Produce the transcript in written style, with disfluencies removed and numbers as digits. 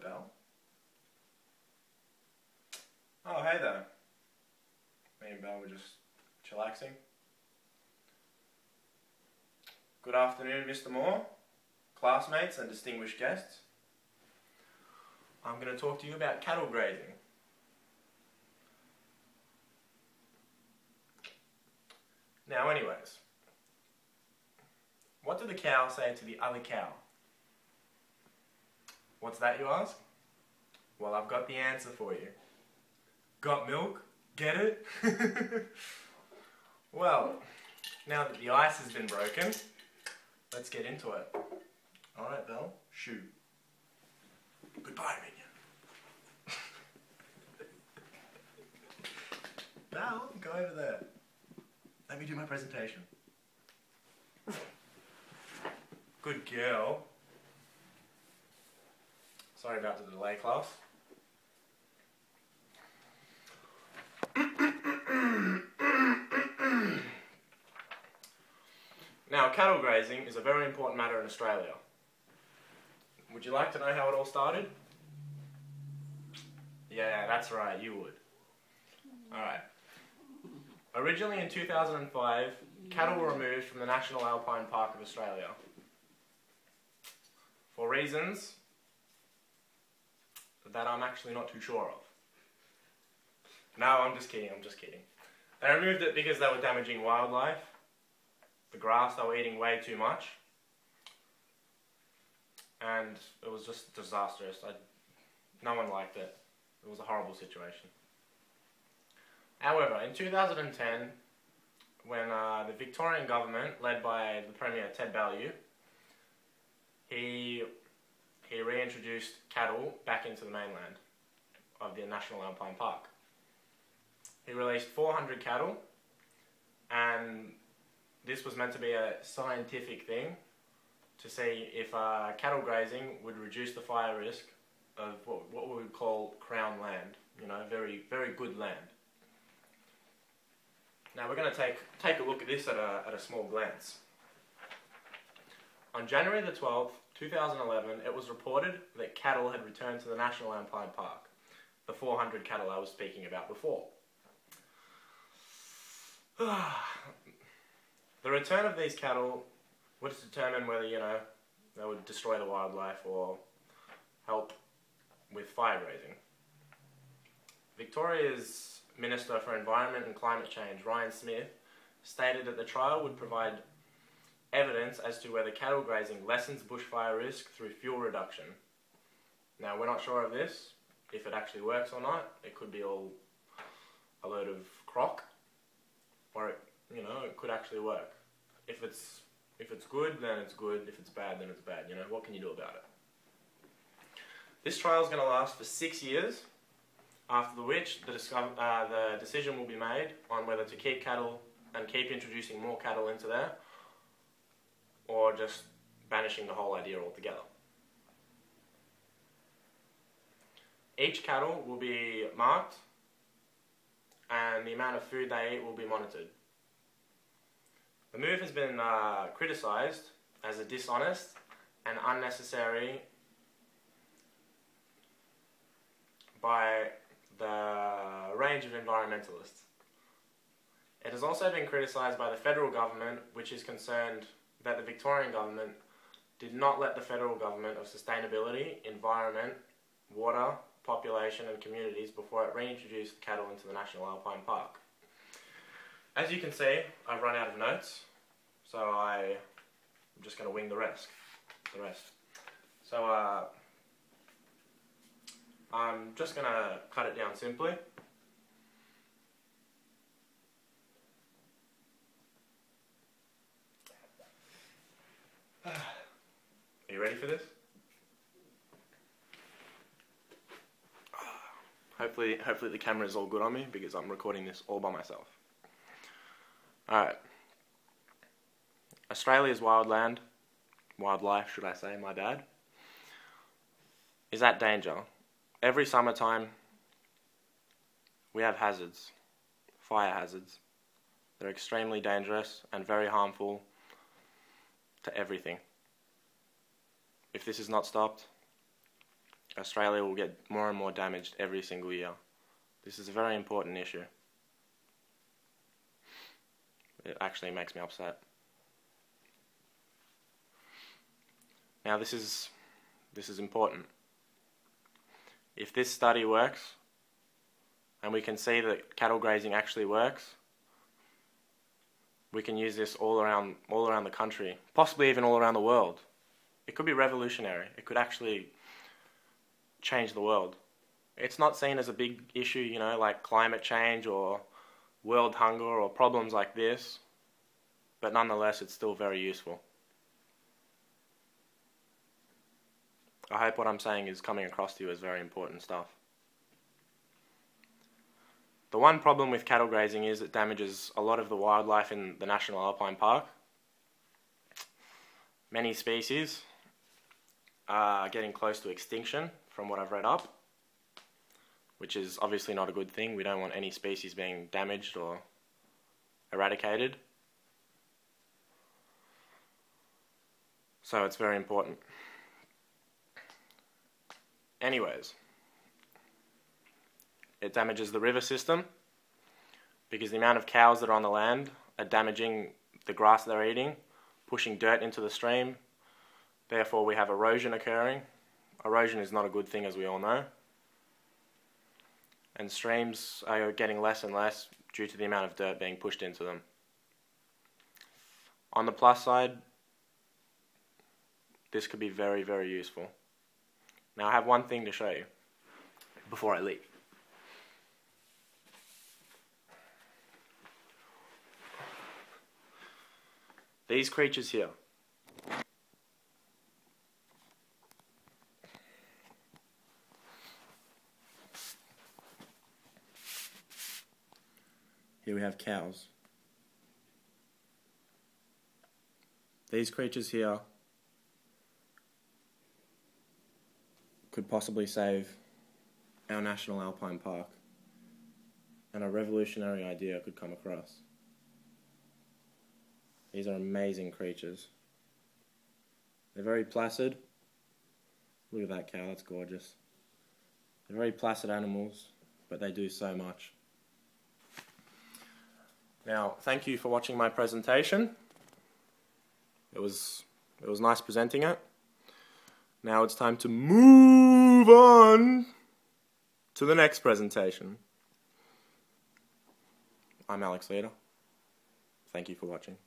Hello, Belle. Oh, hey there. Me and Belle were just chillaxing. Good afternoon, Mr. Moore, classmates and distinguished guests. I'm going to talk to you about cattle grazing. Now, anyways, what did the cow say to the other cow? What's that, you ask? Well, I've got the answer for you. Got milk? Get it? Well, now that the ice has been broken, let's get into it. Alright, Belle, shoot. Goodbye, minion. Belle, go over there. Let me do my presentation. Good girl. Sorry about the delay, class. Now, cattle grazing is a very important matter in Australia. Would you like to know how it all started? Yeah, that's right, you would. Alright. Originally in 2005, cattle were removed from the National Alpine Park of Australia. For reasons that I'm actually not too sure of. No, I'm just kidding. They removed it because they were damaging wildlife. The grass, they were eating way too much. And it was just disastrous. No one liked it. It was a horrible situation. However, in 2010, when the Victorian government, led by the Premier Ted Baillieu, he reintroduced cattle back into the mainland of the National Alpine Park. He released 400 cattle, and this was meant to be a scientific thing to see if cattle grazing would reduce the fire risk of what we would call crown land, you know, very, very good land. Now we're going to take a look at this at a small glance. On January the 12th, 2011, it was reported that cattle had returned to the National Alpine Park, the 400 cattle I was speaking about before. The return of these cattle would determine whether, you know, they would destroy the wildlife or help with fire grazing. Victoria's Minister for Environment and Climate Change, Ryan Smith, stated that the trial would provide evidence as to whether cattle grazing lessens bushfire risk through fuel reduction. Now, we're not sure of this, if it actually works or not. It could be all a load of crock, or it could actually work. If it's good, then it's good. If it's bad, then it's bad. You know, what can you do about it? This trial is going to last for 6 years, after which the decision will be made on whether to keep cattle and keep introducing more cattle into there, or just banishing the whole idea altogether. Each cattle will be marked, and the amount of food they eat will be monitored. The move has been criticised as a dishonest and unnecessary by the range of environmentalists. It has also been criticised by the federal government, which is concerned that the Victorian government did not let the federal government of sustainability, environment, water, population and communities before it reintroduced cattle into the National Alpine Park. As you can see, I've run out of notes, so I'm just going to wing the rest. So I'm just going to cut it down simply. Are you ready for this? Hopefully the camera is all good on me, because I'm recording this all by myself. Alright. Australia's wildlife, should I say, my bad, is at danger. Every summertime, we have hazards, fire hazards. They're extremely dangerous and very harmful to everything. If this is not stopped, Australia will get more and more damaged every single year. This is a very important issue. It actually makes me upset. Now this is important. If this study works, and we can see that cattle grazing actually works, we can use this all around the country, possibly even all around the world. It could be revolutionary. It could actually change the world. It's not seen as a big issue, you know, like climate change or world hunger or problems like this, but nonetheless it's still very useful. I hope what I'm saying is coming across to you as very important stuff. The one problem with cattle grazing is it damages a lot of the wildlife in the National Alpine Park. Many species are getting close to extinction from what I've read up, which is obviously not a good thing. We don't want any species being damaged or eradicated. So it's very important. Anyways, it damages the river system because the amount of cows that are on the land are damaging the grass they're eating, pushing dirt into the stream. Therefore, we have erosion occurring. Erosion is not a good thing, as we all know. And streams are getting less and less due to the amount of dirt being pushed into them. On the plus side, this could be very, very useful. Now I have one thing to show you before I leave. These creatures here. Here we have cows. These creatures here could possibly save our National Alpine Park, and a revolutionary idea could come across. These are amazing creatures. They're very placid. Look at that cow, that's gorgeous. They're very placid animals, but they do so much. Now, thank you for watching my presentation. It was nice presenting it. Now it's time to move on to the next presentation. I'm Alex Leader. Thank you for watching.